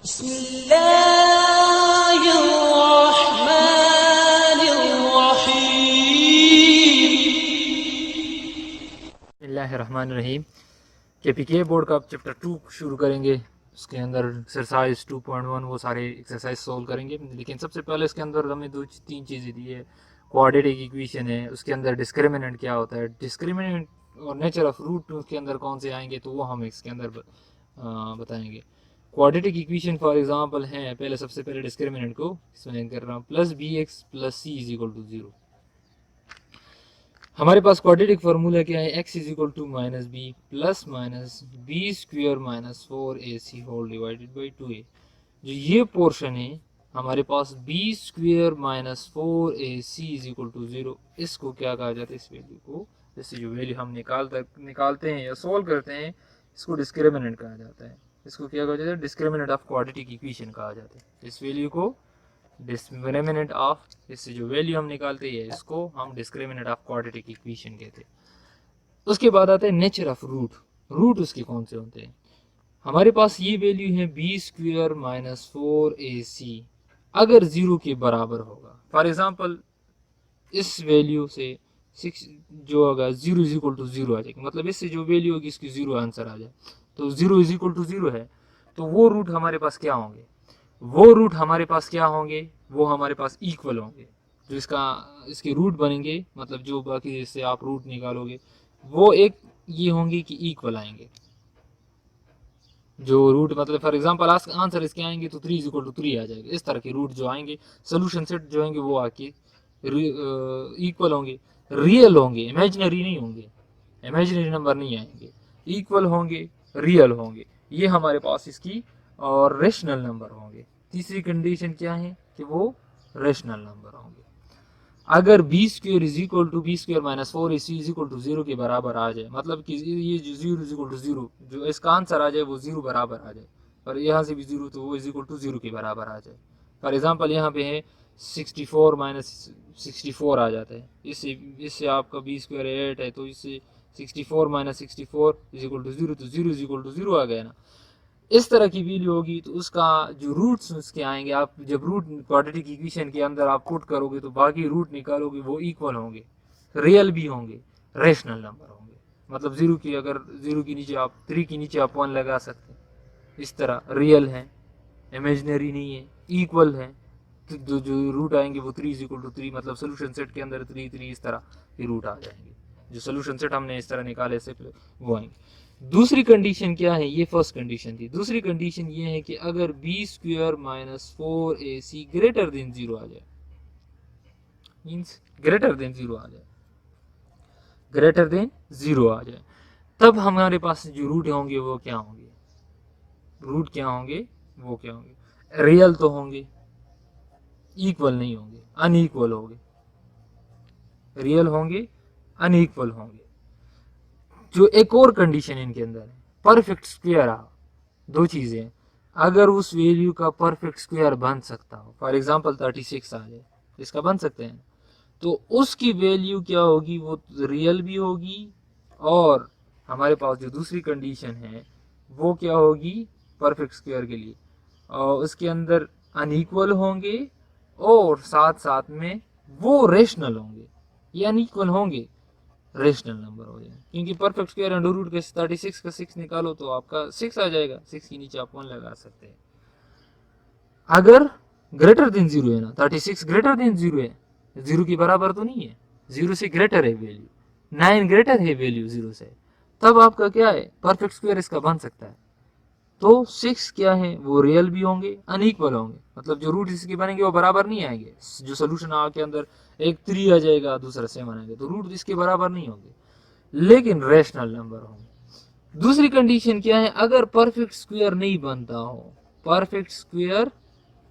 बिस्मिल्लाहिर्रहमानिर्रहीम। KPK board का chapter 2 शुरू करेंगे। उसके अंदर एक्सरसाइज 2.1 वो सारे एक्सरसाइज सोल्व करेंगे। लेकिन सबसे पहले इसके अंदर हमें दो तीन चीज़ें दी है। क्वाड्रेटिक इक्वेशन है, उसके अंदर डिस्क्रिमिनेंट क्या होता है, डिस्क्रिमिनेंट और नेचर ऑफ रूट उसके अंदर कौन से आएंगे तो वो हम इसके अंदर बताएंगे। क्वाड्रेटिक इक्वेशन फॉर एग्जांपल है, पहले सबसे पहले डिस्क्रिमिनेंट को एक्सप्लेन कर रहा हूँ। Plus B x plus C is equal to 0। हमारे पास क्वाड्रेटिक फार्मूला क्या है, x is equal to minus b plus minus b square minus 4ac whole divided by 2a। जो ये पोर्शन है हमारे पास b square minus 4ac is equal to 0, इसको क्या कहा जाता है, इस वैल्यू को, जैसे जो वैल्यू हम निकालते हैं या सोल्व करते हैं, इसको डिस्क्रिमिनेंट कहा जाता है। इसको क्या कहा जाता है, डिस्क्रिमिनेंट ऑफ क्वाड्रेटिक इक्वेशन कहा जाता है। इस वैल्यू को डिस्क्रिमिनेंट ऑफ, इससे जो वैल्यू हम निकालते हैं इसको हम डिस्क्रिमिनेंट ऑफ क्वाड्रेटिक इक्वेशन कहते हैं। उसके बाद आता है नेचर ऑफ रूट। रूट उसके कौन से होते हैं, हमारे पास ये वैल्यू है बी स्क्वेयर माइनस 4ac अगर 0 के बराबर होगा। फॉर एग्जांपल इस वैल्यू से 6 जो होगा 0 इज इक्वल टू 0 आ जाएगा, मतलब इससे जो वैल्यू होगी इसकी 0 आंसर आ जाए, तो 0 इज इक्वल टू 0 है। तो वो रूट हमारे पास क्या होंगे, वो रूट हमारे पास क्या होंगे, वो हमारे पास इक्वल होंगे। जो इसके रूट बनेंगे, मतलब जो बाकी इससे आप रूट निकालोगे वो एक ये होंगे कि इक्वल आएंगे। जो रूट मतलब फॉर एग्जांपल आंसर इसके आएंगे तो 3 इज इक्वल टू 3 आ जाएगा। इस तरह के रूट जो आएंगे, सोल्यूशन सेट जो आएंगे वो आके इक्वल होंगे, रियल होंगे, इमेजिनरी नहीं होंगे, इमेजिनरी नंबर नहीं आएंगे, इक्वल होंगे, रियल होंगे। ये हमारे पास इसकी और रेशनल नंबर होंगे। तीसरी कंडीशन क्या है कि वो रेशनल नंबर होंगे। अगर B square is equal to B square minus 4ac is equal to 0 के बराबर आ जाए, मतलब कि ये जो 0 इज इक्वल टू 0 जो इसका आंसर आ जाए वो 0 बराबर आ जाए, और यहाँ से भी 0 तो वो इज इक्वल टू 0 के बराबर आ जाए। फॉर एग्जांपल यहाँ पे है 64 माइनस 64 आ जाता है, इससे आपका बी स्क्वेयर 8 है, तो इससे 64 माइनस 64 इज इक्वल टू 0, तो 0 इज इक्वल टू 0 आ गया ना। इस तरह की वैल्यू होगी तो उसका जो रूट्स उसके आएंगे, आप जब रूट क्वाड्रेटिक इक्वेशन के अंदर आप पुट करोगे तो बाकी रूट निकालोगे वो इक्वल होंगे, रियल भी होंगे, रेशनल नंबर होंगे। मतलब 0 की अगर 0 के नीचे आप 3 के नीचे आप 1 लगा सकते हैं। इस तरह रियल है, इमेजिनरी नहीं है, इक्वल है। तो जो रूट आएंगे वो 3 इज इक्वल टू 3, मतलब सोल्यूशन सेट के अंदर 3 3 इस तरह के रूट आ जाएंगे। जो सोल्यूशन सेट हमने इस तरह निकाले से वो आएंगे। दूसरी कंडीशन क्या है, ये फर्स्ट कंडीशन थी। दूसरी कंडीशन ये है कि अगर B square minus 4ac greater than 0 आ जाए, मीन्स ग्रेटर देन 0 आ जाए, ग्रेटर देन 0 आ जाए, तब हमारे पास जो रूट होंगे वो क्या होंगे, रूट क्या होंगे, वो क्या होंगे, रियल तो होंगे, इक्वल नहीं होंगे, अनइक्वल होंगे, रियल होंगे, अनइक्वल होंगे। जो एक और कंडीशन इनके अंदर है, परफेक्ट स्क्वायर आ, दो चीजें, अगर उस वैल्यू का परफेक्ट स्क्वायर बन सकता हो, फॉर एग्जांपल 36 आ जाए, इसका बन सकते हैं, तो उसकी वैल्यू क्या होगी, वो रियल भी होगी, और हमारे पास जो दूसरी कंडीशन है वो क्या होगी परफेक्ट स्क्वायर के लिए, और उसके अंदर अनइक्वल होंगे और साथ साथ में वो रेशनल होंगे, ये अनइक्वल होंगे, रेशनल नंबर हो जाए। क्योंकि परफेक्ट स्क्वायर अंडर रूट के 36 का 6 निकालो तो आपका 6 आ जाएगा, 6 के नीचे आप 1 लगा सकते हैं। अगर ग्रेटर देन 0 है ना, 36 ग्रेटर देन 0 है, 0 के बराबर तो नहीं है, 0 से ग्रेटर है वैल्यू, 9 ग्रेटर है वैल्यू 0 से, तब आपका क्या है परफेक्ट स्क्वायर इसका बन सकता है। तो 6 क्या है, वो रियल भी होंगे, अनइक्वल होंगे, मतलब जो रूट इसके बनेंगे वो बराबर नहीं आएंगे। जो सोल्यूशन के अंदर एक 3 आ जाएगा, दूसरा 7 आएगा, तो रूट इसके बराबर नहीं होंगे, लेकिन रेशनल नंबर होंगे। दूसरी कंडीशन क्या है, अगर परफेक्ट स्क्वायर नहीं बनता हो, परफेक्ट स्क्वायर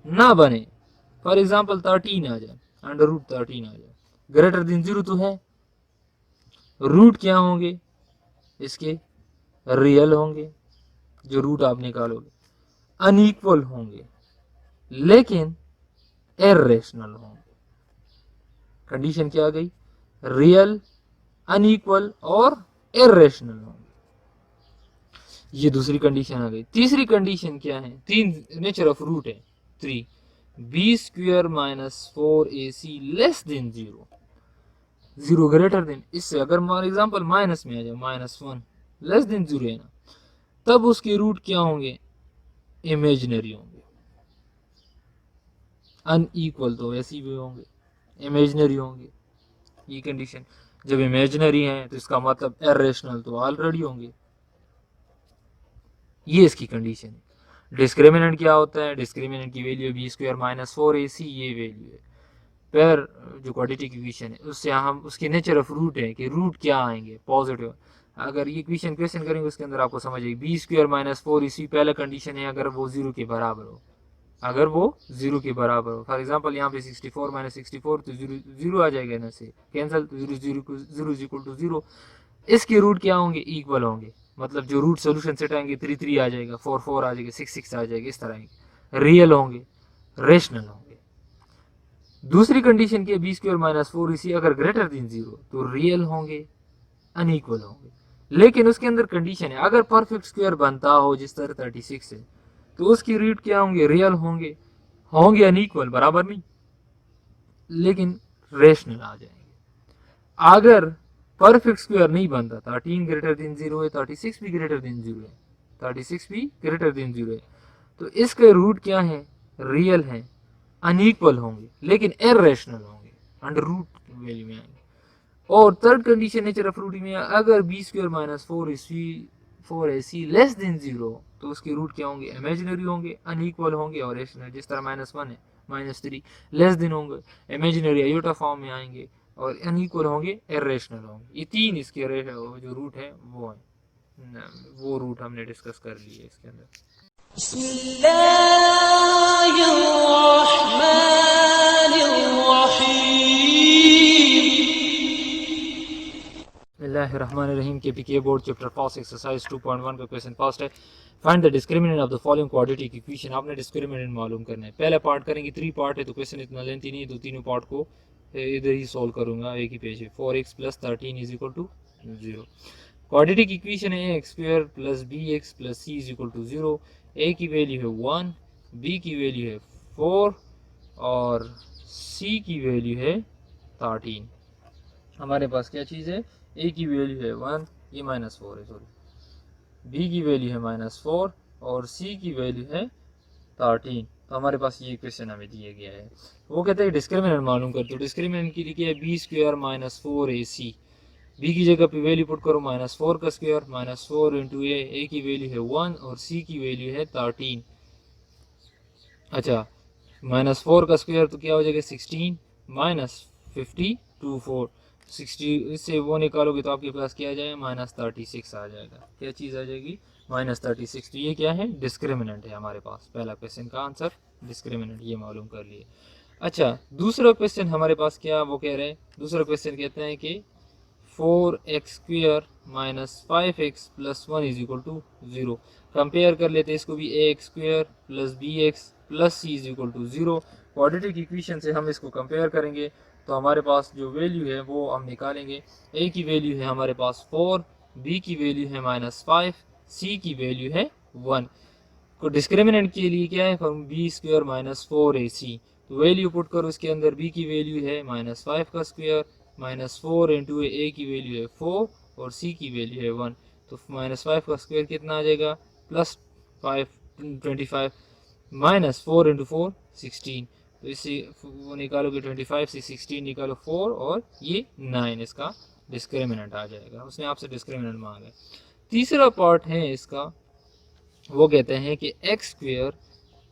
ना बने, फॉर एग्जांपल 13 आ जाए, अंडर रूट 13 आ जाए, ग्रेटर देन 0 तो है, रूट क्या होंगे इसके, रियल होंगे, जो रूट आप निकालोगे, अनइक्वल होंगे, लेकिन इर्रेशनल होंगे। कंडीशन क्या आ गई, रियल, अनइक्वल और इर्रेशनल होंगे। ये दूसरी कंडीशन आ गई। तीसरी कंडीशन क्या है, तीन नेचर ऑफ रूट है 3, B square minus 4ac less than 0, 0 greater than, इससे अगर फॉर एग्जाम्पल माइनस में आ जाए -1 लेस देन 0 है ना, तब उसके रूट क्या होंगे, इमेजिनरी होंगे। अनइक्वल तो वैसे भी होंगे, इमेजिनरी होंगे। ये कंडीशन, जब इमेजिनरी है तो इसका मतलब इरेशनल तो ऑलरेडी होंगे। ये इसकी कंडीशन है। डिस्क्रिमिनेंट क्या होता है, डिस्क्रिमिनेंट की value B square minus 4ac, ये वैल्यू है। फिर जो क्वाड्रेटिक इक्वेशन है उससे हम उसकी नेचर ऑफ रूट है कि रूट क्या आएंगे, पॉजिटिव। अगर ये इक्वेशन क्वेश्चन करेंगे उसके अंदर आपको समझ आएगी, बी स्क्वायर माइनस 4ac पहला कंडीशन है अगर वो 0 के बराबर हो, अगर वो 0 के बराबर हो। फॉर एग्जांपल यहाँ पे 64 माइनस 64 तो 0 आ जाएगा ना, से कैंसिल, 0 इज इक्वल टू 0। इसके रूट क्या होंगे, इक्वल होंगे, मतलब जो रूट सोल्यूशन सेट आएंगे 3 3 आ जाएगा, 4 4 आ जाएगा, 6 6 आ जाएगा, इस तरह आएंगे, रियल होंगे, रेशनल होंगे। दूसरी कंडीशन की बी स्क्वायर माइनस 4ac अगर ग्रेटर देन 0 तो रियल होंगे, अनइक्वल होंगे। लेकिन उसके अंदर कंडीशन है, अगर परफेक्ट स्क्वायर बनता हो जिस तरह 36 है तो उसकी रूट क्या होंगे, रियल होंगे, होंगे अनइक्वल, बराबर नहीं, लेकिन रेशनल आ जाएंगे। अगर परफेक्ट स्क्वायर नहीं बनता, 13 ग्रेटर देन 0 है, 36 भी ग्रेटर देन 0 है, 36 भी ग्रेटर देन 0 है, तो इसके रूट क्या है, रियल है, अनइक्वल होंगे, लेकिन इरेशनल होंगे, अंडर रूट वैल्यू में आएंगे। और third condition nature of root में, अगर B square minus 4ac less than 0 तो उसके रूट क्या होंगे, इमेजिनरी होंगे, अनइक्वल होंगे और रेशनल, जिस तरह -1 है, -3 लेस देन होंगे, इमेजिनरी आयोटा फॉर्म में आएंगे और अनइक्वल होंगे, इरेशनल होंगे। ये तीन इसके जो रूट है वो रूट हमने डिस्कस कर लिए इसके अंदर। बिस्मिल्लाहिर्रहमानिर्रहीम के पीके बोर्ड चैप्टर 5 एक्सरसाइज 2.1 का क्वेश्चन फर्स्ट है, find the discriminant of the following quadratic equation. आपने डिस्क्रिमिनेंट मालूम करना है। पहला पार्ट करेंगे, 3 पार्ट है तो क्वेश्चन इतना लेंथी नहीं, तो तीनों पार्ट को इधर ही सॉल्व करूंगा, एक ही पेज है। 4x plus 13 is equal to 0। Quadratic equation है x square plus bx plus c is equal to 0। a की वैल्यू है 1, b की वैल्यू है 4 और c की वैल्यू है 13। हमारे पास क्या चीज़ है, a की वैल्यू है 1, ये -4 है, सॉरी, b की वैल्यू है -4 और c की वैल्यू है 13। तो हमारे पास ये क्वेश्चन हमें दिया गया है। वो कहते हैं डिस्क्रिमिनेंट मालूम कर, तो डिस्क्रिमिनेंट की लिखी है b square minus 4ac, b की जगह पे वैल्यू पुट करो -4 का स्क्वायर, -4 इंटू a की वैल्यू है 1 और c की वैल्यू है 13। अच्छा, -4 का स्क्वायर तो क्या हो जाएगा 16 -50 2 4, 60 इससे वो निकालोगे तो आपके पास क्या आ जाएगा, -36 आ जाएगा। क्या चीज़ आ जाएगी, -36। तो ये क्या है, डिस्क्रिमिनेंट है हमारे पास। पहला क्वेश्चन का आंसर डिस्क्रिमिनेंट, ये मालूम कर लिए। अच्छा, दूसरा क्वेश्चन हमारे पास क्या वो कह रहे हैं, दूसरा क्वेश्चन कहते हैं कि 4x square minus 5x plus 1 is equal to 0। Compare कर लेते हैं इसको भी, ax square plus bx plus c is equal to 0। Quadratic equation से हम इसको कंपेयर करेंगे तो हमारे पास जो वैल्यू है वो हम निकालेंगे। a की वैल्यू है हमारे पास 4, b की वैल्यू है -5, c की वैल्यू है 1। तो डिस्क्रिमिनेंट के लिए क्या है, b स्क्वायर माइनस 4ac, तो वैल्यू पुट करो इसके अंदर, b की वैल्यू है -5 का स्क्वायर, -4 इंटू a की वैल्यू है 4 और c की वैल्यू है 1। तो -5 का स्क्वायर कितना आ जाएगा, +5 25, -4 इंटू 4 16। तो इससे वो निकालोगे 25 से 16 निकालो 4 और ये 9, इसका डिस्क्रिमिनेंट आ जाएगा। उसने आपसे डिस्क्रिमिनेंट मांगा। तीसरा पार्ट है इसका, वो कहते हैं कि x square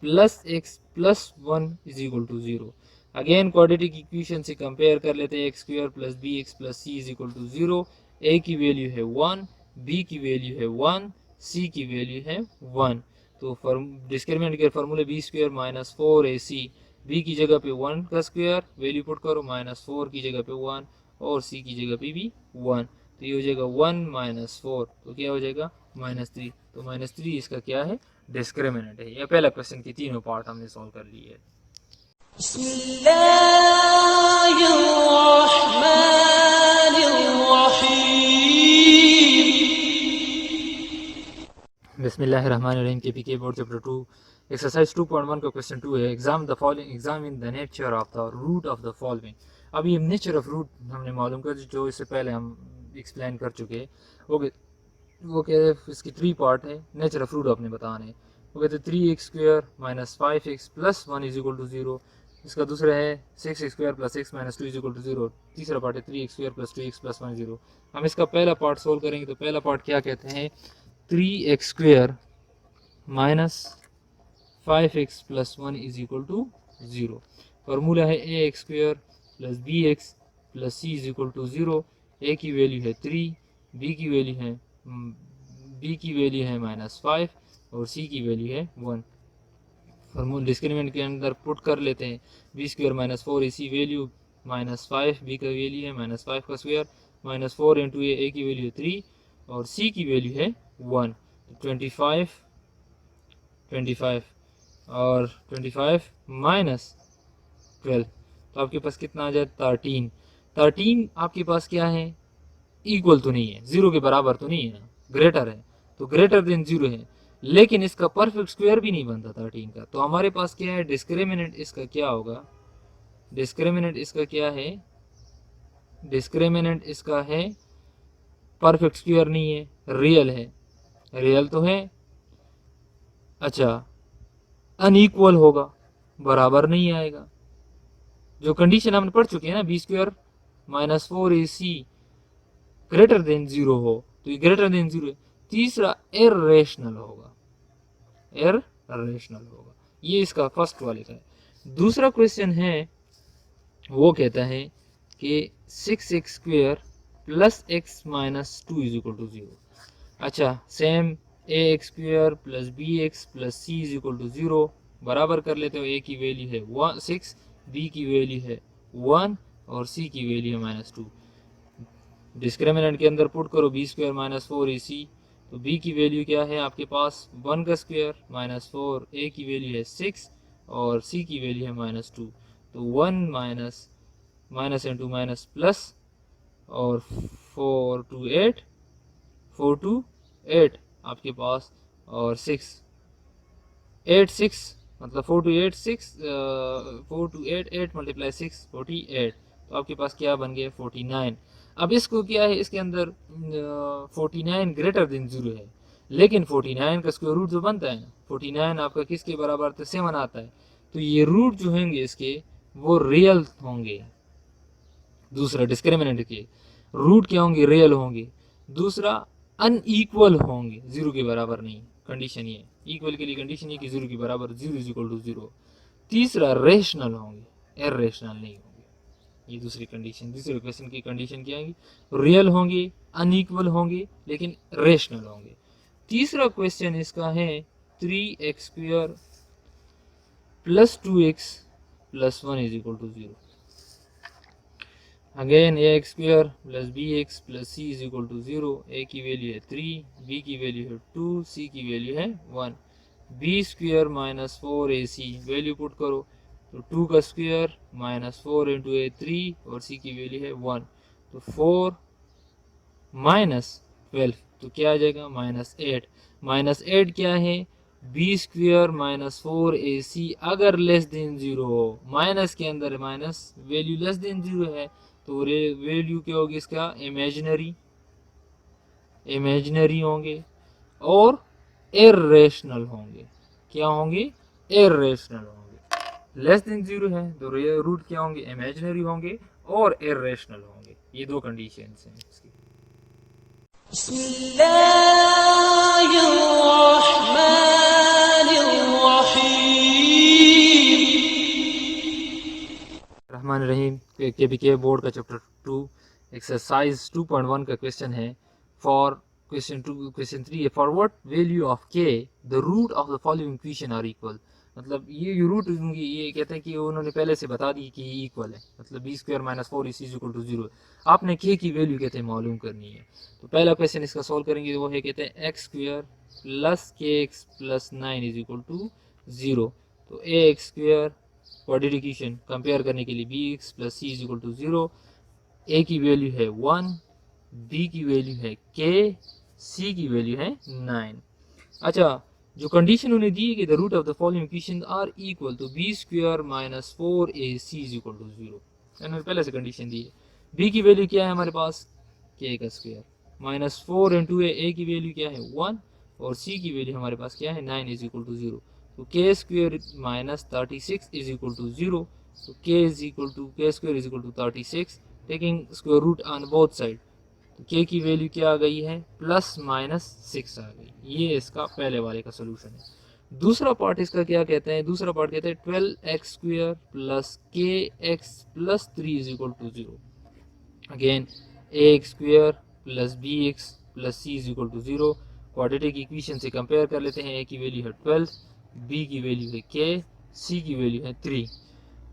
plus x plus 1 is equal to 0। Again quadratic equation से कंपेयर कर लेते हैं, x square plus bx plus c is equal to 0। a की वैल्यू है 1, b की वैल्यू है 1, c की वैल्यू है 1। तो डिस्क्रिमिनेंट के फार्मूले b square minus 4ac, b की जगह पे 1 का स्क्वायर वैल्यू पुट करो, -4 की जगह पे 1 और c की जगह पे भी 1। तो ये हो जाएगा 1 - 4, तो क्या हो जाएगा -3। तो -3 इसका क्या है, डिस्क्रिमिनेंट है। यह पहला क्वेश्चन की तीनों पार्ट हमने सॉल्व कर लिए है। बिस्मिल्लाहिर्रहमानिर्रहीम केपीके बोर्ड चैप्टर 2 एक्सरसाइज 2.1 का क्वेश्चन 2 है। Exam the following exam in the nature of the root of the following. अभी नेचर ऑफ रूट हमने मालूम कर जो इससे पहले हम एक्सप्लेन कर चुके हैं। वो क्या है, इसकी 3 पार्ट है। नेचर ऑफ रूट आपने बताना है। वो कहते हैं 3x² minus 5x plus 1 is equal to 0। इसका दूसरा है 6x² plus x minus 2 is equal to 0। तीसरा पार्ट है 3x² प्लस 2x प्लस 1 0। हम इसका पहला पार्ट सोल्व करेंगे। तो पहला पार्ट क्या कहते हैं, 3x² minus 5x plus 1 is equal to 0। Formula है ax² plus bx plus c is equal to 0। a की वैल्यू है 3, b की वैल्यू है -5 और c की वैल्यू है 1। फार्मूला डिस्क्रिमिनेंट के अंदर पुट कर लेते हैं। b² minus 4 ac value -5, b का वैल्यू है -5 का स्क्वायर माइनस 4 इंटू a की वैल्यू है 3 और c की वैल्यू है 1। 25 और 25 माइनस 12 तो आपके पास कितना आ जाए 13 आपके पास क्या है, इक्वल तो नहीं है, 0 के बराबर तो नहीं है ना, ग्रेटर है तो ग्रेटर देन 0 है, लेकिन इसका परफेक्ट स्क्वायर भी नहीं बनता 13 का। तो हमारे पास क्या है, डिस्क्रिमिनेंट इसका क्या होगा, डिस्क्रिमिनेंट इसका है परफेक्ट स्क्वायर नहीं है, रियल तो है। अच्छा, अनइक्वल होगा, बराबर नहीं आएगा। जो कंडीशन हमने पढ़ चुके हैं ना, b² minus 4ac greater than 0 हो तो ये ग्रेटर देन 0 है। तीसरा इर्रेशनल होगा, ये इसका फर्स्ट वाले का है। दूसरा क्वेश्चन है, वो कहता है कि 6x² plus x minus 2 is equal to 0। अच्छा, same ax² plus bx plus c is equal to 0 बराबर कर लेते हो। a की वैल्यू है 6, b की वैल्यू है 1 और c की वैल्यू है -2। डिस्क्रिमिनेंट के अंदर पुट करो b² माइनस 4ac तो b की वैल्यू क्या है आपके पास 1 का स्क्वायर माइनस 4, a की वैल्यू है 6 और c की वैल्यू है -2। तो 1 माइनस इंटू माइनस प्लस और 4 to 8 आपके पास और 6 मतलब 4 to 8 मल्टीप्लाई 6 48 तो आपके पास क्या बन गया 49। अब इसको क्या है, इसके अंदर 49 ग्रेटर देन 0 है, लेकिन 49 का स्क्वायर रूट जो बनता है ना, 49 आपका किसके बराबर तो 7 आता है। तो ये रूट जो होंगे इसके वो रियल होंगे। दूसरा डिस्क्रिमिनेंट के रूट क्या होंगे, रियल होंगे। दूसरा अनइक्वल होंगे, 0 के बराबर नहीं। कंडीशन ये इक्वल के लिए कंडीशन ये कि 0 के बराबर 0 इज इक्वल टू 0। तीसरा रेशनल होंगे, इर्रेशनल नहीं होंगे। ये दूसरी कंडीशन, दूसरे क्वेश्चन की कंडीशन क्या आएगी, रियल होंगे, अनइक्वल होंगे, लेकिन रेशनल होंगे। तीसरा क्वेश्चन इसका है 3x² plus 2x plus 1 is equal to 0। Again ax² plus bx plus c is equal to 0। a की वैल्यू है 3, b की वैल्यू है 2, c की वैल्यू है 1। b² minus 4ac value put करो तो 2 का स्क्वायर माइनस 4 इंटू a 3 और c की वैल्यू है 1। तो 4 माइनस 12 तो क्या आ जाएगा -8 क्या है, b² माइनस 4ac अगर लेस देन 0 हो, माइनस के अंदर माइनस वैल्यू लेस देन 0 है तो वैल्यू क्या होगी इसका, इमेजिनरी होंगे और इर्रेशनल होंगे। क्या होंगे, इर्रेशनल होंगे। लेस देन 0 है तो रूट क्या होंगे, इमेजिनरी होंगे और इर्रेशनल होंगे। ये दो कंडीशंस हैं इसकी। रहमान रहीम केपीके बोर्ड का चैप्टर 2 एक्सरसाइज 2.1 का क्वेश्चन है। फॉर क्वेश्चन 3 है, for what value of k the root of the following equation are equal. मतलब ये रूट होंगी, ये कहते हैं कि उन्होंने पहले से बता दी कि ये इक्वल है, मतलब b² minus 4ac is equal to 0। आपने k की वैल्यू कहते हैं मालूम करनी है। तो पहला क्वेश्चन इसका सॉल्व करेंगे, वो है कहते हैं x² plus kx plus 9 is equal to 0। तो ax² क्वाड्रेटिक इक्वेशन कंपेयर करने के लिए bx plus c is equal to 0। a की वैल्यू है 1, b की वैल्यू है k, c की वैल्यू है 9। अच्छा, जो कंडीशन उन्हें दी है कि the root of the following equation are equal to B square minus 4ac is equal to 0, इन्होंने पहले से कंडीशन दी है। बी की वैल्यू क्या है हमारे पास, के का स्क्वायर माइनस 4 इंटू ए की वैल्यू क्या है 1 और सी की वैल्यू हमारे पास क्या है 9 इज इक्वल टू 0। तो K square minus 36 is equal to 0। तो K is equal to K square is equal to 36, taking square root on both side. तो के की वैल्यू क्या आ गई है प्लस माइनस 6 आ गई। ये इसका पहले वाले का सोल्यूशन है। दूसरा पार्ट इसका क्या कहते हैं, दूसरा पार्ट कहते हैं 12x square plus K X plus 3 is equal to 0। Again A square plus B x plus C is equal to 0। Quadratic equation से कंपेयर कर लेते हैं। ए की वैल्यू है 12, बी की वैल्यू है के, सी की वैल्यू है 3।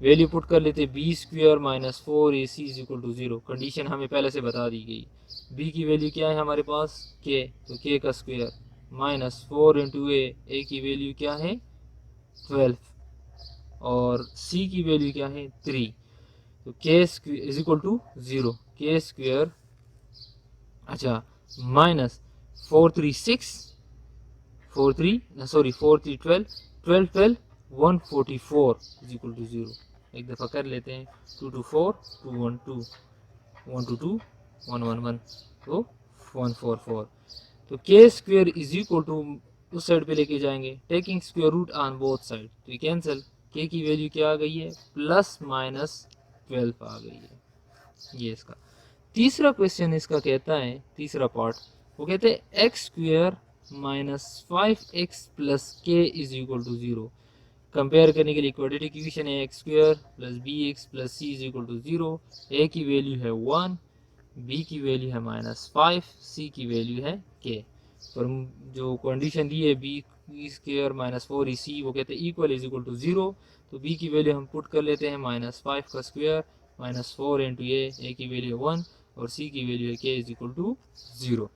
वैल्यू पुट कर लेते हैं B square minus 4ac is equal to 0। Condition हमें पहले से बता दी गई। बी की वैल्यू क्या है हमारे पास के, तो के का स्क्वायर माइनस 4 इंटू ए की वैल्यू क्या है 12 और सी की वैल्यू क्या है 3। तो K square is equal to 0। K square अच्छा minus 4 3 6 4 3 sorry 4 3 12 12 12 144 is equal to 0। एक दफ़ा कर लेते हैं 2 2 4 2 1 2 1 2 2 1 1 1 तो 144। तो K square is equal to उस साइड पे लेके जाएंगे, taking square root on both side, तो ये कैंसिल। के की वैल्यू क्या आ गई है प्लस माइनस 12 आ गई है। ये इसका तीसरा क्वेश्चन इसका कहता है, तीसरा पार्ट वो कहते हैं X square minus 5x plus K is equal to 0। Compare करने के लिए क्वाड्रेटिक इक्वेशन है X square plus B x plus C is equal to 0। A की वैल्यू है 1, बी की वैल्यू है माइनस 5, सी की वैल्यू है के। और जो कंडीशन दी है बी स्क्वायर माइनस 4ac वो कहते हैं इक्वल इज इक्वल टू 0। तो बी की वैल्यू हम पुट कर लेते हैं माइनस 5 का स्क्वायर माइनस 4 इंटू ए की वैल्यू है 1 और सी की वैल्यू है के इज इक्वल टू 0।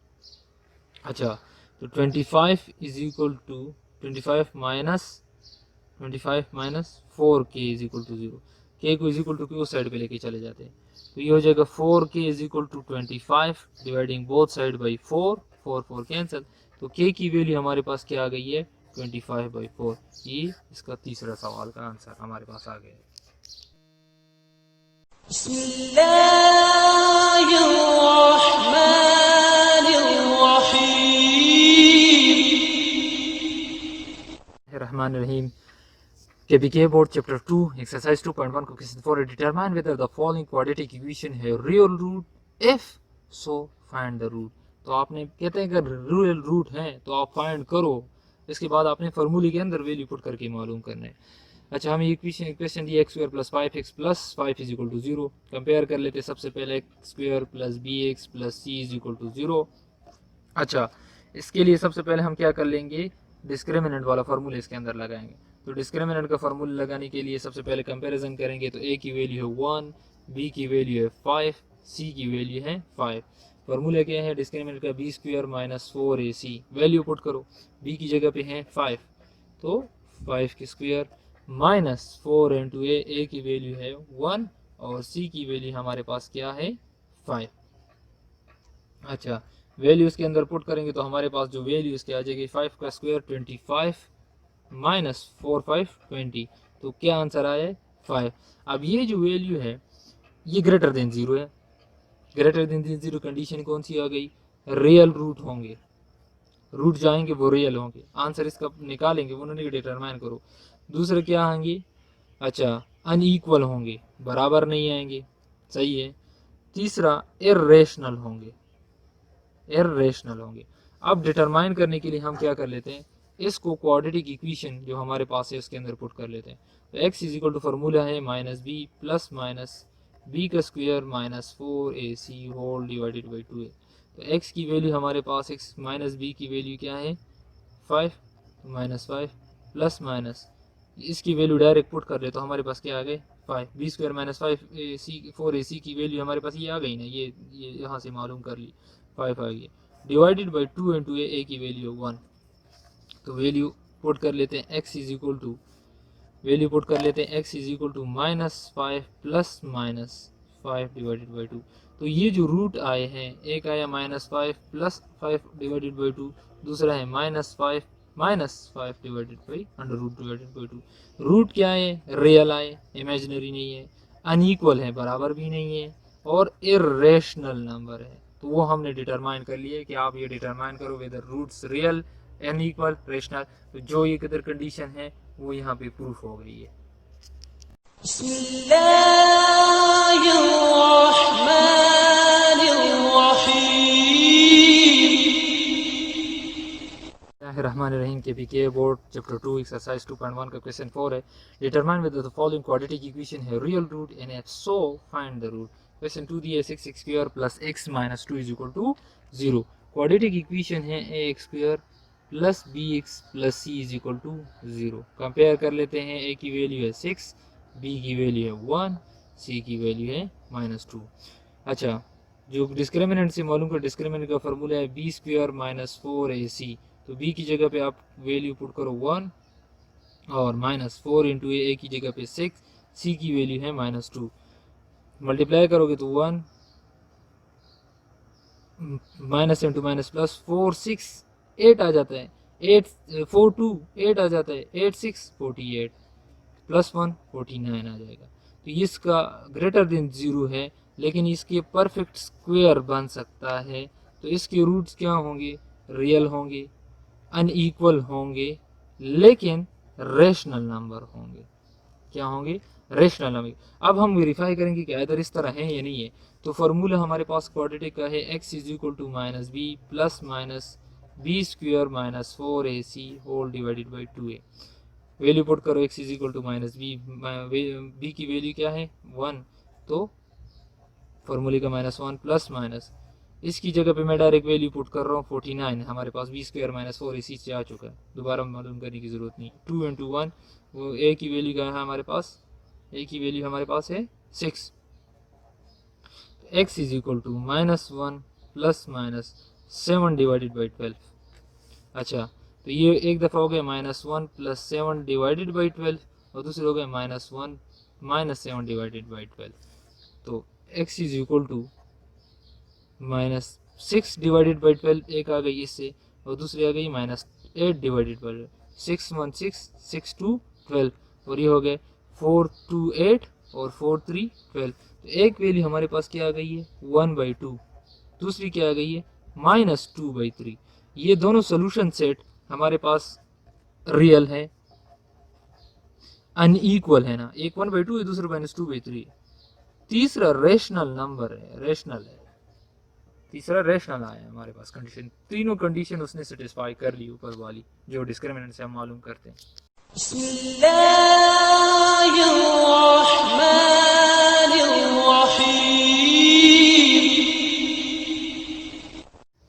अच्छा, तो 25 इज इक्वल टू 25 माइनस 4 के इज इक्वल टू 0। के को इज इक्वल टू उस साइड पे लेके चले जाते हैं, तो ये हो जाएगा 4 के is equal to 25 dividing both side by 4, 4 4 cancel. तो के की वैल्यू हमारे पास क्या आ गई है 25/4। ये इसका तीसरा सवाल का आंसर हमारे पास आ गया है। Bismillahirrahmanirrahim. KPK board chapter 2 exercise 2.1 question 4 determine whether the following quadratic equation है real root if so find the root। तो आपने कहते हैं अगर रियल रूट है तो आप फाइंड करो, इसके बाद आपने फार्मूले के अंदर वैल्यू पुट करके मालूम करना है। अच्छा, हमें इक्वेशन दी x square plus 5x plus 5 is equal to 0। Compare कर लेते सबसे पहले x square plus B x plus C is equal to 0। अच्छा, इसके लिए सबसे पहले हम क्या कर लेंगे डिस्क्रिमिनेंट वाला फार्मूला इसके अंदर लगाएंगे। तो डिस्क्रिमिनेंट का फार्मूला लगाने के लिए सबसे पहले कंपैरिजन करेंगे। तो ए की वैल्यू है 1, बी की वैल्यू है 5, सी की वैल्यू है 5। फार्मूला क्या है डिस्क्रिमिनेंट का b square minus 4ac। Value put करो, बी की जगह पे है 5 तो 5 की स्क्वायर माइनस 4 इंटू ए की वैल्यू है 1 और सी की वैल्यू हमारे पास क्या है 5। अच्छा, वैल्यू इसके अंदर पुट करेंगे तो हमारे पास जो वैल्यू इसके आ जाएगी 5 का स्क्वायर 25 माइनस 4 5 20। तो क्या आंसर आया है 5। अब ये जो वैल्यू है ये ग्रेटर देन 0 है। ग्रेटर देन 0 कंडीशन कौन सी आ गई, रियल रूट होंगे, रूट जाएंगे वो रियल होंगे। आंसर इसका निकालेंगे वो नहीं डिटरमाइन करो। दूसरे क्या आएंगे, अच्छा अनइक्वल होंगे, बराबर नहीं आएंगे, सही है। तीसरा इर्रेशनल होंगे, इर्रेशनल होंगे। अब डिटरमाइन करने के लिए हम क्या कर लेते हैं, इसको क्वाड्रेटिक इक्वेशन जो हमारे पास है उसके अंदर पुट कर लेते हैं। तो x is equal to formula है minus b plus minus b का square minus 4ac whole divided by 2a। तो x की वैल्यू हमारे पास x माइनस बी की वैल्यू क्या है 5, तो माइनस 5 प्लस माइनस इसकी वैल्यू डायरेक्ट पुट कर ले तो हमारे पास क्या आ गए 5। बी स्क्वायर माइनस 4ac की वैल्यू हमारे पास ये आ गई ना, ये यहाँ से मालूम कर ली 5 आ गई डिवाइडेड बाई 2 इंटू ए की वैल्यू 1। तो वैल्यू पुट कर लेते हैं x is equal to, value put कर लेते हैं x is equal to minus 5 plus minus 5 divided by 2। तो ये जो रूट आए हैं, एक आया माइनस 5 प्लस 5 डिवाइडेड बाई 2, दूसरा है minus 5 -5 divided by under root divided by 2। Root क्या है, रियल आए, इमेजिनरी नहीं है, अनइक्वल है, बराबर भी नहीं है, और इरेशनल नंबर है। तो वो हमने डिटरमाइन कर लिया कि आप ये डिटरमाइन करो whether roots real, unequal, rational. तो जो ये किधर कंडीशन है वो यहाँ पे प्रूफ हो गई है। Bismillahirrahmanirrahim KPK board chapter 2 exercise 2.1 का क्वेश्चन 4 है। Determine with the following quadratic equation है real root and if so find the root. Question 2 दिया 6x square plus x minus 2 is equal to 0। Quadratic equation है ax square plus bx plus c is equal to 0। Compare कर लेते हैं, a की value है 6, b की value है 1, c की वैल्यू है -2। अच्छा, जो डिस्क्रिमिनेंट से मालूम कर, डिस्क्रिमिनेंट का फार्मूला है b स्क्वायर माइनस 4ac। तो b की जगह पे आप वैल्यू पुट करो 1 और -4 इंटू ए की जगह पे 6, c की वैल्यू है -2। मल्टीप्लाई करोगे तो 1 माइनस इंटू माइनस प्लस 4 6 8 आ जाता है, 8 4 2 8 आ जाता है, 8 6 48 प्लस 1 49 आ जाएगा। तो इसका ग्रेटर देन 0 है, लेकिन इसके परफेक्ट स्क्वायर बन सकता है। तो इसके रूट्स क्या होंगे, रियल होंगे, अनइक्वल होंगे, लेकिन रेशनल नंबर होंगे। क्या होंगे, रेशनल नंबर। अब हम वेरीफाई करेंगे कि इधर इस तरह है या नहीं है। तो फार्मूला हमारे पास क्वाड्रेटिक का है x is equal to minus b plus minus b square minus 4ac whole divided by 2a। Value put करो, x is equal to minus b की वैल्यू क्या है 1, तो फार्मूले का -1 प्लस माइनस इसकी जगह पे मैं डायरेक्ट वैल्यू पुट कर रहा हूँ 49। हमारे पास बी स्क्वायर माइनस 4 इसी से आ चुका है, दोबारा मालूम करने की जरूरत नहीं। 2 इंटू 1, वो ए की वैल्यू क्या है हमारे पास, ए की वैल्यू हमारे पास है 6। X is equal to -1 plus minus 7 divided by 12। अच्छा, तो ये एक दफ़ा हो गया -1 प्लस 7 डिवाइडेड बाई 12, और दूसरे हो गए -1 माइनस 7 डिवाइडेड बाई 12। तो x is equal to -6 divided by 12 एक आ गई इससे, और दूसरी आ गई -8 डिवाइडेड बाई 6 1 6 6 2 12, और ये हो गए 4 2 8 और 4 3 12। तो एक वैल्यू हमारे पास क्या आ गई है 1/2, दूसरी क्या आ गई है -2/3। ये दोनों सोल्यूशन सेट हमारे पास रियल है, अनइक्वल है ना, एक 1/2 है, दूसरा -2/3। तीसरा रेशनल नंबर है, रेशनल है, तीसरा रेशनल आया हमारे पास। कंडीशन, तीनों कंडीशन उसने सेटिस्फाई कर ली ऊपर वाली जो डिस्क्रिमिनेंट से हम मालूम करते हैं।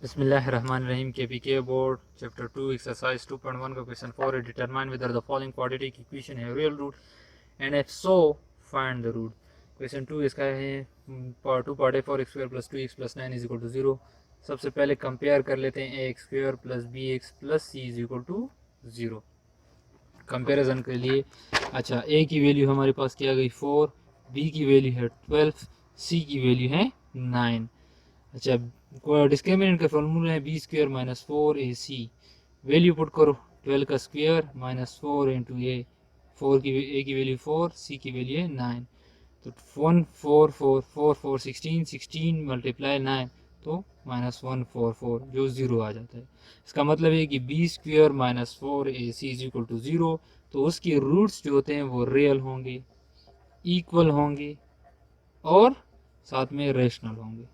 बिस्मिल्लाहिर्रहमानिर्रहीम केपीके बोर्ड चैप्टर 2 एक्सरसाइज 2.1 का क्वेश्चन 4 है। Determine whether the following quadratic equation है real root and if so find the root. Question 2 इसका है part 2 part A 4x square plus 2x plus 9 is equal to 0। सबसे पहले compare कर लेते हैं ax square plus bx plus c is equal to 0 comparison के लिए। अच्छा, a की वैल्यू हमारे पास क्या गई 4, b की वैल्यू है 12, c की वैल्यू है 9। अच्छा, डिस्क्रिमिनेंट का फॉर्मूला है b square minus 4ac। Value put करो 12 का स्क्वायर माइनस 4 इंटू ए, 4 की a की वैल्यू 4, c की वैल्यू है 9। तो 1 4 4 4 4 16 16 मल्टीप्लाई 9, तो -144 जो 0 आ जाता है। इसका मतलब है कि b square minus 4ac is equal to 0। तो उसके रूट्स जो होते हैं वो रियल होंगे, इक्वल होंगे, और साथ में रेशनल होंगे।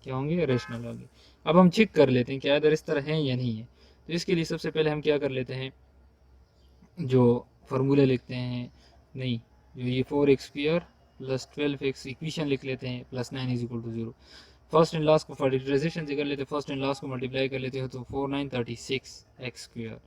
क्या होंगे, रेशनल होंगे। अब हम चेक कर लेते हैं क्या इधर इस तरह है या नहीं है। तो इसके लिए सबसे पहले हम क्या कर लेते हैं, जो फार्मूले लिखते हैं, नहीं, जो ये 4x square plus 12x equation लिख लेते हैं plus 9 is equal to 0। First and last को फैक्टराइजेशन से कर लेते हैं, फर्स्ट एंड लास्ट को मल्टीप्लाई कर लेते हो तो 4 9 36 x square,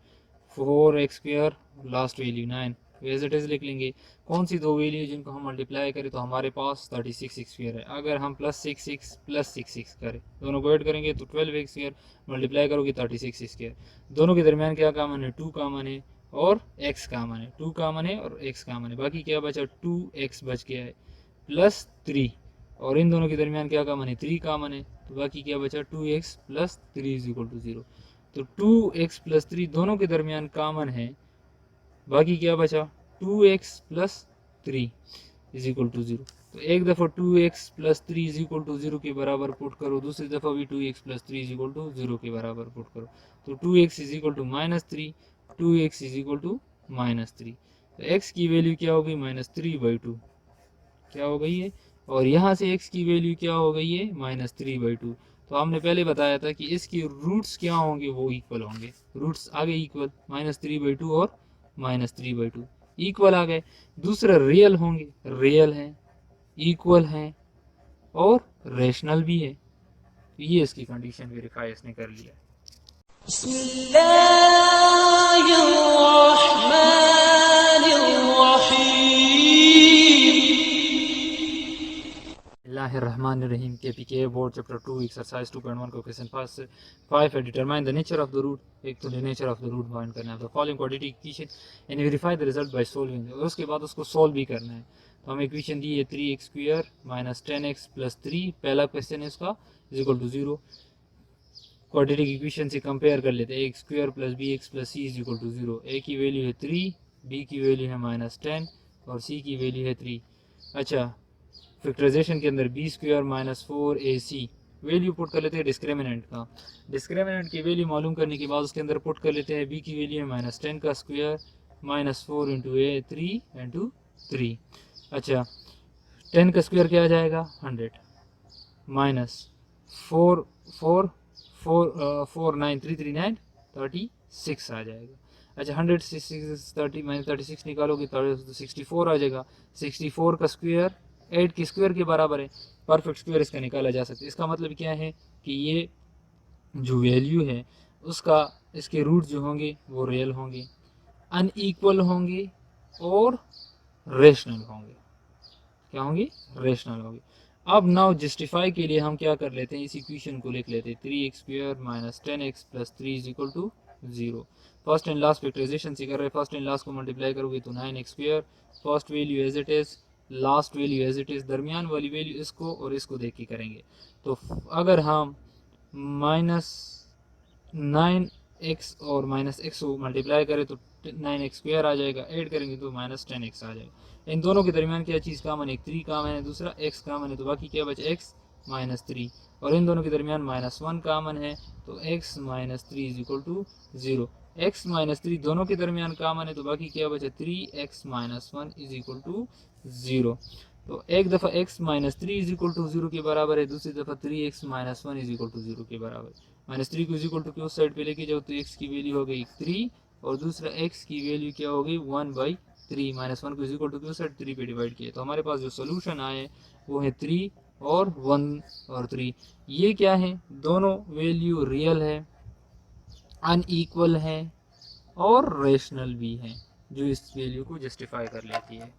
4x square last value 9 as it is लिख लेंगे। कौन सी दो वैल्यू जिनको हम मल्टीप्लाई करें तो हमारे पास 36 x स्क्वायर है। अगर हम प्लस 6 प्लस 6 करें, दोनों को ऐड करेंगे तो 12x स्क्वायर मल्टीप्लाई करोगे 36 स्क्वायर। दोनों के दरमियान क्या कॉमन है, 2 कॉमन है और x कॉमन है, 2 कॉमन है और x कॉमन है। बाकी क्या बचा, 2x बच गया है प्लस 3, और इन दोनों के दरमियान क्या कॉमन है, 3 कॉमन है, तो बाकी क्या बचा 2x plus 3 is equal to 0। तो 2x प्लस 3 दोनों के दरमियान कॉमन है, बाकी क्या बचा 2x plus 3 is equal to 0। तो एक दफ़ा 2x plus 3 is equal to 0 के बराबर पुट करो, दूसरी दफ़ा भी 2x plus 3 is equal to 0 के बराबर पुट करो। तो 2x is equal to -3, 2x is equal to -3। तो x की वैल्यू क्या हो गई -3/2, क्या हो गई है, और यहाँ से x की वैल्यू क्या हो गई है -3/2। तो हमने पहले बताया था कि इसकी रूट्स क्या होंगे, वो इक्वल होंगे, रूट्स आ गए इक्वल, -3/2 और -3/2 इक्वल आ गए। दूसरा रियल होंगे, रियल हैं, इक्वल हैं और रेशनल भी है। तो ये इसकी कंडीशन वेरीफाई इसने कर लिया। बिस्मिल्लाहिर्रहमानिर्रहीम। KPK बोर्ड चैप्टर 2 एक्सरसाइज 2.1 को क्वेश्चन 5 है, determine the nature of the root. एक तो nature of the root find करना है, the following quadratic equation and verify the result by solving. और उसके बाद उसको सॉल्व भी करना है। तो हमें इक्वेशन दी है 3x² - 10x + 3, पहला क्वेश्चन है इसका, is equal to 0। Quadratic equation से कंपेयर कर लेते हैं, a² + bx + c is equal to 0। a की वैल्यू है 3, b की वैल्यू है -10 और c की वैल्यू है 3। अच्छा, फैक्टराइजेशन के अंदर b² - 4ac वैल्यू पुट कर लेते हैं डिस्क्रिमिनेंट का। डिस्क्रिमिनेंट की वैल्यू मालूम करने के बाद उसके अंदर पुट कर लेते हैं b की वैल्यू है -10 का स्क्वायर -4 × a 3 × 3। अच्छा, 10 का स्क्वायर क्या आ जाएगा 100 -4 4 4 9 3 3 9 36 आ जाएगा। अच्छा, 100 से 30 - 36 निकालोगे तो 64 आ जाएगा। 64 का स्क्वायर 8 के स्क्वायर के बराबर है, परफेक्ट स्क्वायर इसका निकाला जा सकता है। इसका मतलब क्या है कि ये जो वैल्यू है उसका, इसके रूट जो होंगे वो रियल होंगे, अनइक्वल होंगे और रेशनल होंगे। क्या होंगे, रेशनल होंगे। अब नाउ जस्टिफाई के लिए हम क्या कर लेते हैं, इस इक्वेशन को लिख लेते हैं 3x² - 10x + 3 is equal to 0। First and last factorisation से कर रहे हैं, फर्स्ट एंड लास्ट को मल्टीप्लाई करोगे तो 9x², first value as it is, last value as it is, दरमियान वाली वैल्यू इसको और इसको देख के करेंगे। तो अगर हम -9x और -x को मल्टीप्लाई करें तो 9x² आ जाएगा, ऐड करेंगे तो -10x आ जाएगा। इन दोनों के दरमियान क्या चीज़ कामन है, एक 3 कामन है, दूसरा x कामन है, तो बाकी क्या बचा x - 3। और इन दोनों के दरमियान -1 कामन है, तो x - 3 is equal to 0। x - 3 दोनों के दरमियान कामन है, तो बाकी क्या बचा 3x - 1 इज इक्वल टू 0। तो एक दफ़ा x - 3 इज इक्वल टू 0 के बराबर है, दूसरी दफ़ा 3x - 1 इज इक्वल टू 0 के बराबर है। -3 को इज इक्वल टू क्यों साइड पे लेके जाओ तो x की वैल्यू हो गई 3 और दूसरा x की वैल्यू क्या हो गई 1/3। -1 को इज इक्वल टू क्यों साइड 3 पे डिवाइड किया, तो हमारे पास जो सोल्यूशन आए वो है 3 और 1 और 3। ये क्या है, दोनों वैल्यू रियल है, अनइक्वल है और रेशनल भी है, जो इस वैल्यू को जस्टिफाई कर लेती है।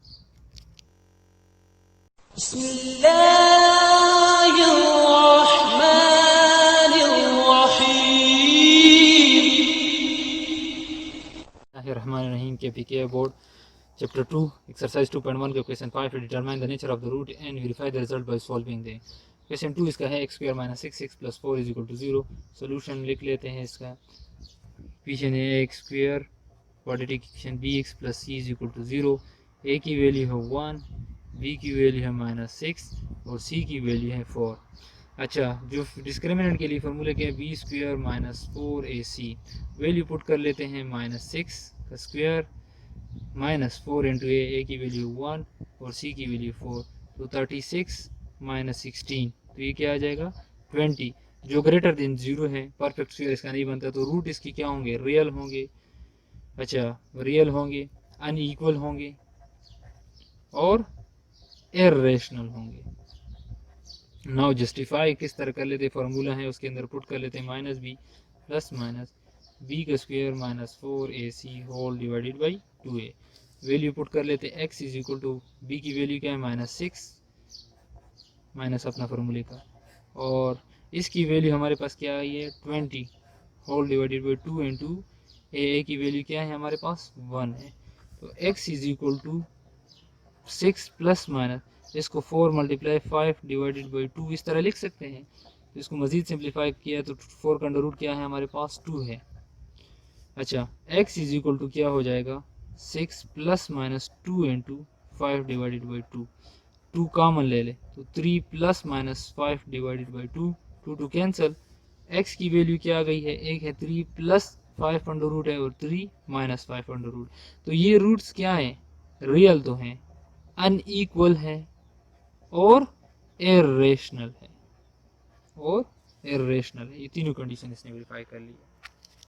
बिस्मिल्लाहिर्रहमानिर्रहीम। KPK बोर्ड चैप्टर 2 एक्सरसाइज 2.1 का क्वेश्चन 5 है, determine the nature of the root and verify the result by solving the. Question 2 इसका है x² - 6x + 4 is equal to 0। Solution लिख लेते हैं इसका। इक्वेशन है x² quadratic equation bx + c is equal to 0। a की value है 1, b की वैल्यू है -6 और c की वैल्यू है 4। अच्छा, जो डिस्क्रिमिनेंट के लिए फार्मूले के b² - 4ac वैल्यू पुट कर लेते हैं, -6 का स्क्वायर -4 × a की वैल्यू 1 और c की वैल्यू 4, तो 36 - 16, तो ये क्या आ जाएगा 20, जो ग्रेटर देन 0 है, परफेक्ट स्क्वायर इसका नहीं बनता, तो रूट इसकी क्या होंगे, रियल होंगे। अच्छा, रियल होंगे, अनइक्वल होंगे और इर्रेशनल होंगे। नाउ जस्टिफाई किस तरह कर लेते, फार्मूला है उसके अंदर पुट कर लेते हैं -b + b का square -4ac whole divided by 2a। Value put कर लेते हैं, x is equal to b की वैल्यू क्या है -6 माइनस अपना फार्मूले का, और इसकी वैल्यू हमारे पास क्या आई है 20 whole divided by 2 into a की वैल्यू क्या है हमारे पास 1 है। तो x is equal to 6 plus minus इसको 4 × 5 डिवाइडेड बाई 2 इस तरह लिख सकते हैं। इसको मज़ीद सिंप्लीफाई किया तो 4 का अंडर रूट क्या है हमारे पास 2 है। अच्छा x इज इक्वल टू क्या हो जाएगा 6 plus minus 2 into 5 divided by 2, 2 common ले ले तो 3 plus minus 5 divided by 2, 2 to cancel, x की वैल्यू क्या आ गई है, एक है 3 प्लस 5 अंडर रूट है और 3 माइनस 5 अंडर रूट। तो ये रूट्स क्या हैं, रियल तो हैं, अनईक्वल है और इर्रेशनल है, ये तीनों कंडीशन इसने वेरीफाई कर ली।